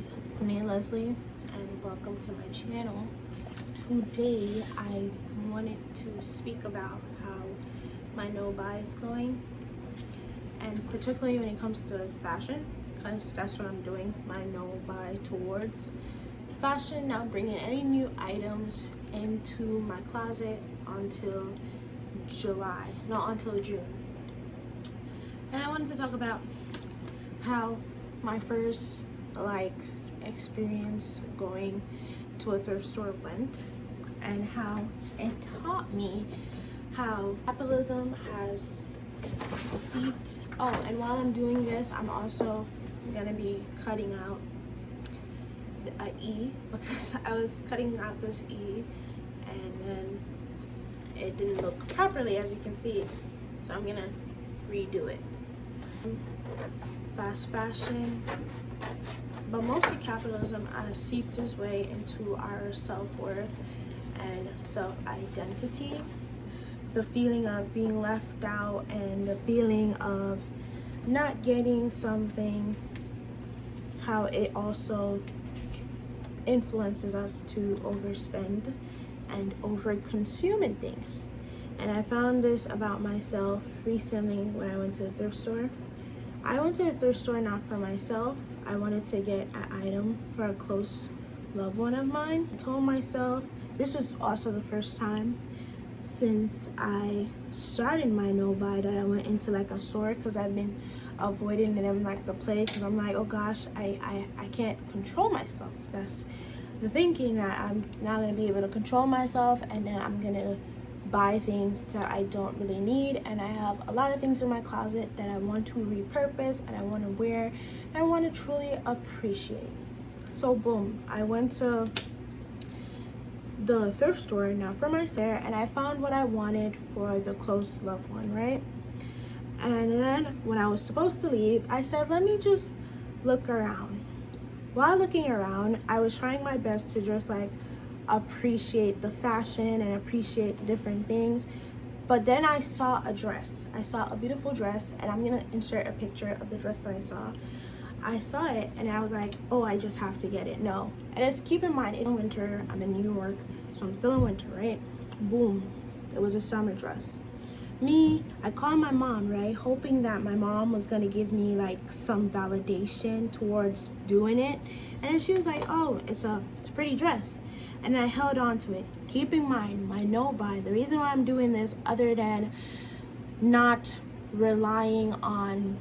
is Sania Leslie, and welcome to my channel. Today I wanted to speak about how my no buy is going, and particularly when it comes to fashion, because that's what I'm doing, my no buy towards fashion, not bringing any new items into my closet until June. And I wanted to talk about how my first experience going to a thrift store went, and how it taught me how capitalism has seeped. Oh, and while I'm doing this, I'm also gonna be cutting out a E, because I was cutting out this E and then it didn't look properly, as you can see, so I'm gonna redo it. Fast fashion, but mostly capitalism has seeped its way into our self-worth and self-identity. The feeling of being left out and the feeling of not getting something, how it also influences us to overspend and over-consume in things. And I found this about myself recently when I went to the thrift store. I went to the thrift store not for myself. I wanted to get an item for a close loved one of mine. I told myself, this was also the first time since I started my no buy that I went into like a store, because I've been avoiding them like the plague, because I'm like, oh gosh, I can't control myself. That's the thinking, that I'm now gonna be able to control myself, and then I'm gonna buy things that I don't really need. And I have a lot of things in my closet that I want to repurpose and I want to wear and I want to truly appreciate. So boom, I went to the thrift store now for myself, and I found what I wanted for the close loved one, right? And then when I was supposed to leave, I said, let me just look around. While looking around, I was trying my best to just appreciate the fashion and appreciate the different things. But then I saw a dress. I saw a beautiful dress, and I'm gonna insert a picture of the dress that I saw. I saw it and I was like, oh, I just have to get it. No. And it's, keep in mind, it's winter. I'm in New York, so I'm still in winter, right? Boom. It was a summer dress. I called my mom, right, hoping that my mom was gonna give me some validation towards doing it. And then she was like, oh, it's a pretty dress. And I held on to it. Keep in mind, my no buy, the reason why I'm doing this, other than not relying on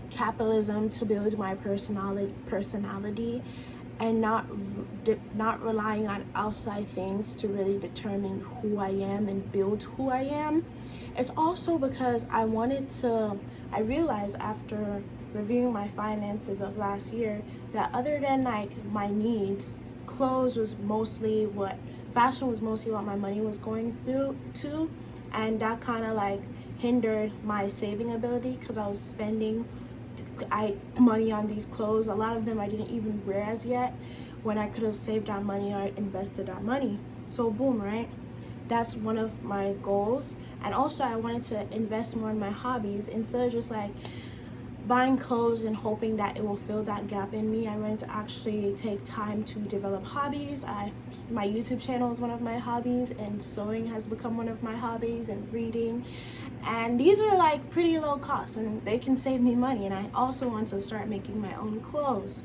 capitalism to build my personality and not relying on outside things to really determine who I am and build who I am, it's also because I realized after reviewing my finances of last year that other than my needs, clothes was mostly what, fashion was mostly what my money was going through to, and that kind of hindered my saving ability, because I was spending money on these clothes. A lot of them I didn't even wear as yet, when I could have saved our money or invested our money. So boom, right? That's one of my goals. And also I wanted to invest more in my hobbies instead of just buying clothes and hoping that it will fill that gap in me. I wanted to actually take time to develop hobbies. My YouTube channel is one of my hobbies, and sewing has become one of my hobbies, and reading. And these are pretty low cost, and they can save me money. And I also want to start making my own clothes.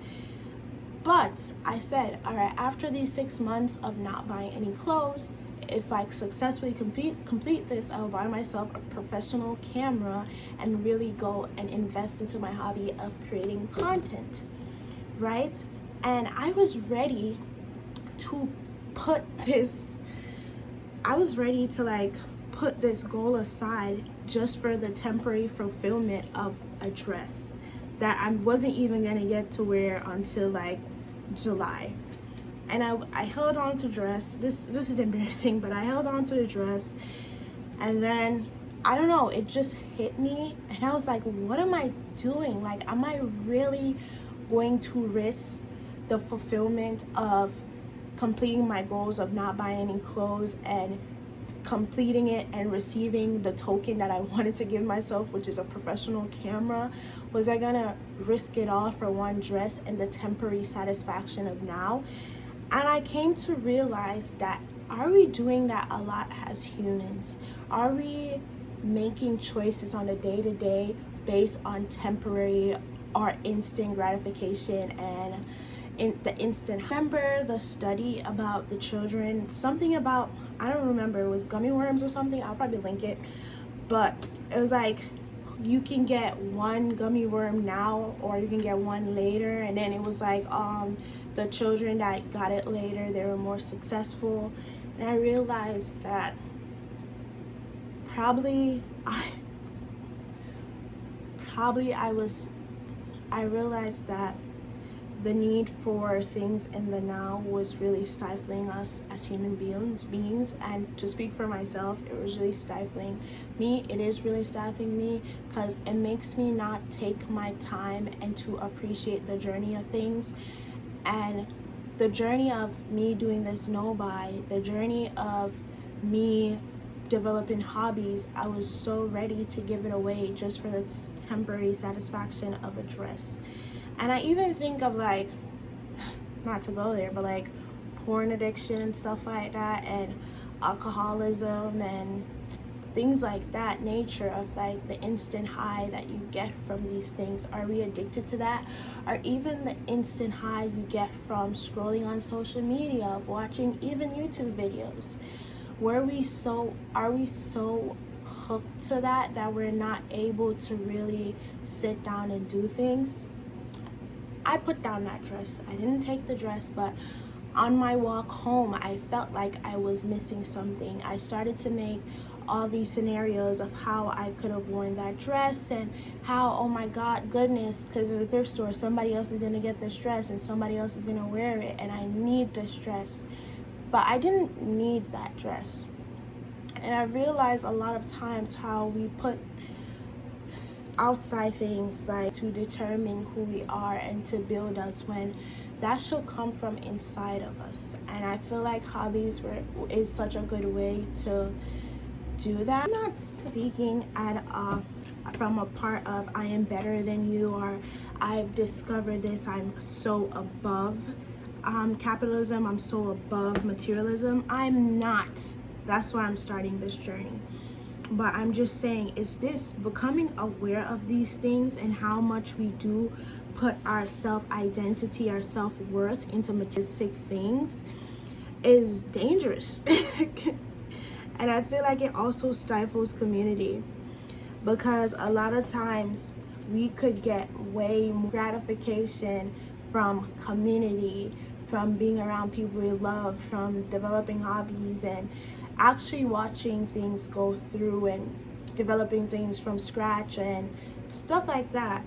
But I said, all right, after these 6 months of not buying any clothes, if I successfully complete this, I will buy myself a professional camera and really go and invest into my hobby of creating content, right? And I was ready to put this goal aside just for the temporary fulfillment of a dress that I wasn't even gonna get to wear until July. And I held on to dress. This is embarrassing, but I held on to the dress, and then I don't know, it just hit me, and I was like, what am I doing? Am I really going to risk the fulfillment of completing my goals of not buying any clothes and completing it and receiving the token that I wanted to give myself, which is a professional camera? Was I gonna risk it all for one dress and the temporary satisfaction of now? And I came to realize that, are we doing that a lot as humans? Are we making choices on a day-to-day based on temporary or instant gratification and in the instant? Remember the study about the children, something about, I don't remember, it was gummy worms or something, I'll probably link it, but it was like you can get one gummy worm now or you can get one later, and then it was like the children that got it later, they were more successful. And I realized that probably I realized that the need for things in the now was really stifling us as human beings. And to speak for myself, it was really stifling me. It is really stifling me because it makes me not take my time and to appreciate the journey of things. And the journey of me doing this no-buy, the journey of me developing hobbies, I was so ready to give it away just for the temporary satisfaction of a dress. And I even think of, like, not to go there, but like porn addiction and stuff like that, and alcoholism and things like that nature of like the instant high that you get from these things. Are we addicted to that? Or even the instant high you get from scrolling on social media, of watching even YouTube videos? Are we so hooked to that we're not able to really sit down and do things? I put down that dress. I didn't take the dress, but on my walk home, I felt like I was missing something. I started to make all these scenarios of how I could have worn that dress and how, oh my God, goodness, because at the thrift store, somebody else is gonna get this dress and somebody else is gonna wear it, and I need this dress. But I didn't need that dress. And I realized a lot of times how we put outside things like to determine who we are and to build us, when that should come from inside of us. And I feel like hobbies is such a good way to do that. I'm not speaking from a part of I am better than you, or I've discovered this, I'm so above capitalism, I'm so above materialism. I'm not. That's why I'm starting this journey. But I'm just saying, is this becoming aware of these things and how much we do put our self-identity, our self-worth into materialistic things is dangerous. And I feel like it also stifles community, because a lot of times we could get way more gratification from community, from being around people we love, from developing hobbies and actually watching things go through and developing things from scratch and stuff like that,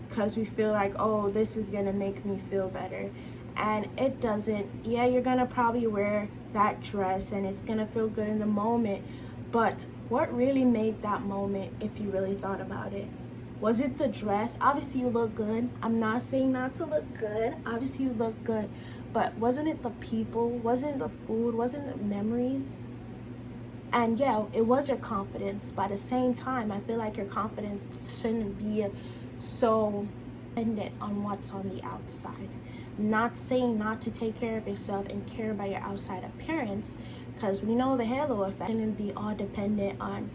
because we feel like, oh, this is gonna make me feel better. And it doesn't. Yeah, you're gonna probably wear that dress and it's gonna feel good in the moment, but what really made that moment, if you really thought about it? Was it the dress? Obviously you look good. I'm not saying not to look good. Obviously you look good, but wasn't it the people? Wasn't it the food? Wasn't it memories? And yeah, it was your confidence, but at the same time, I feel like your confidence shouldn't be so dependent on what's on the outside. Not saying not to take care of yourself and care about your outside appearance, because we know the halo effect shouldn't be all dependent on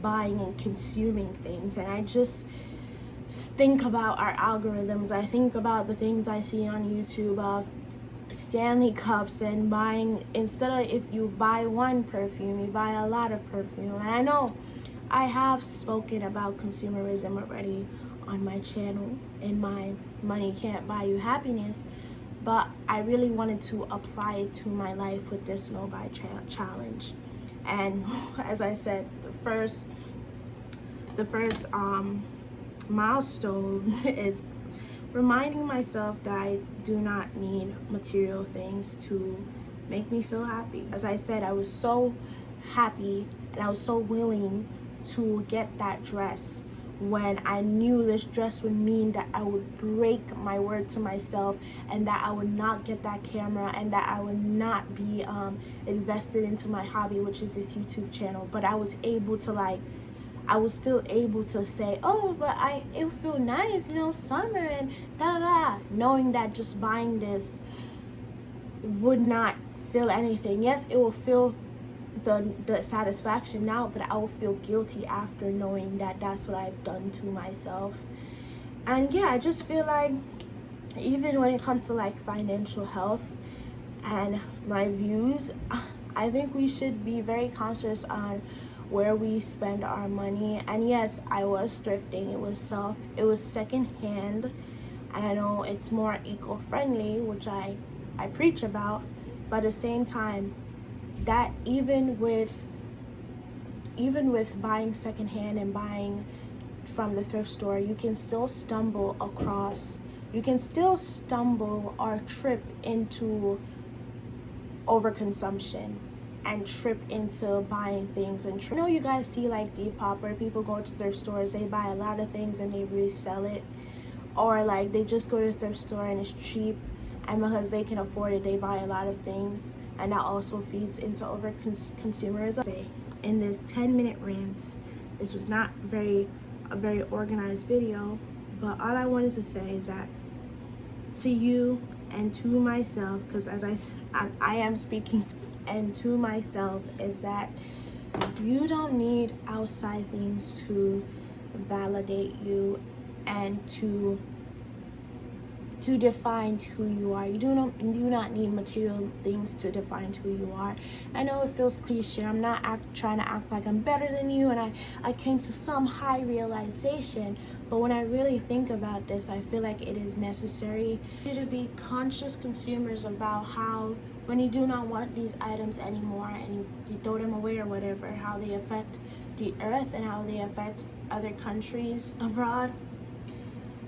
buying and consuming things. And I just think about our algorithms. I think about the things I see on YouTube of Stanley cups and buying, instead of if you buy one perfume, you buy a lot of perfume. And I know I have spoken about consumerism already on my channel in my Money Can't Buy You Happiness, but I really wanted to apply it to my life with this no buy challenge. And as I said, the first milestone is reminding myself that I do not need material things to make me feel happy. As I said, I was so happy and I was so willing to get that dress when I knew this dress would mean that I would break my word to myself, and that I would not get that camera, and that I would not be invested into my hobby, which is this YouTube channel. But I was able to, like, I was still able to say, oh, but it would feel nice, you know, summer and da da da, knowing that just buying this would not feel anything. Yes, it will feel the satisfaction now, but I will feel guilty after, knowing that that's what I've done to myself. And yeah, I just feel like even when it comes to like financial health and my views, I think we should be very conscious on where we spend our money. And yes, I was thrifting. It was secondhand, and I know it's more eco-friendly, which I preach about, but at the same time, that even with buying secondhand and buying from the thrift store, you can still stumble or trip into overconsumption and trip into buying things. And I know you guys see like Depop, where people go to thrift stores, they buy a lot of things and they resell it, or like they just go to the thrift store and it's cheap, and because they can afford it, they buy a lot of things, and that also feeds into over-consumerism. In this 10-minute rant, this was not a very organized video, but all I wanted to say is that to you and to myself, because as I am speaking and to myself, is that you don't need outside things to validate you and to define who you are. You do not need material things to define who you are. I know it feels cliche. I'm not trying to act like I'm better than you and I came to some high realization, but when I really think about this, I feel like it is necessary to be conscious consumers about how, when you do not want these items anymore and you throw them away or whatever, how they affect the earth and how they affect other countries abroad.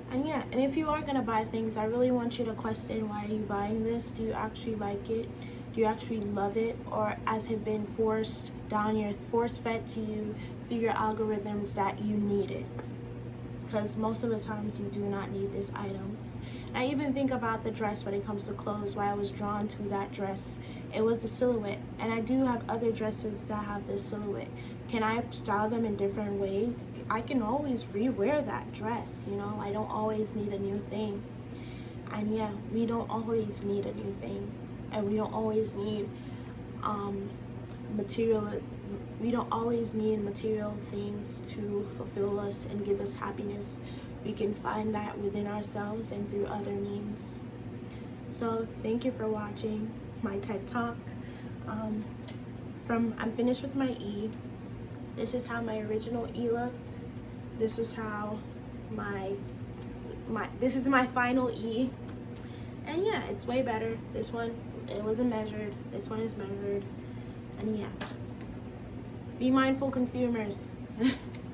And yeah, and if you are gonna buy things, I really want you to question, why are you buying this? Do you actually like it? Do you actually love it? Or has it been force fed to you through your algorithms that you need it? Because most of the times you do not need these items. And I even think about the dress when it comes to clothes, why I was drawn to that dress. It was the silhouette. And I do have other dresses that have the silhouette. Can I style them in different ways? I can always rewear that dress, you know? I don't always need a new thing. And yeah, we don't always need a new thing. And we don't always need we don't always need material things to fulfill us and give us happiness. We can find that within ourselves and through other means. So thank you for watching my TED Talk. I'm finished with my E. This is how my original E looked. This is how this is my final E. And yeah, it's way better. This one, it wasn't measured. This one is measured. And yeah, be mindful consumers.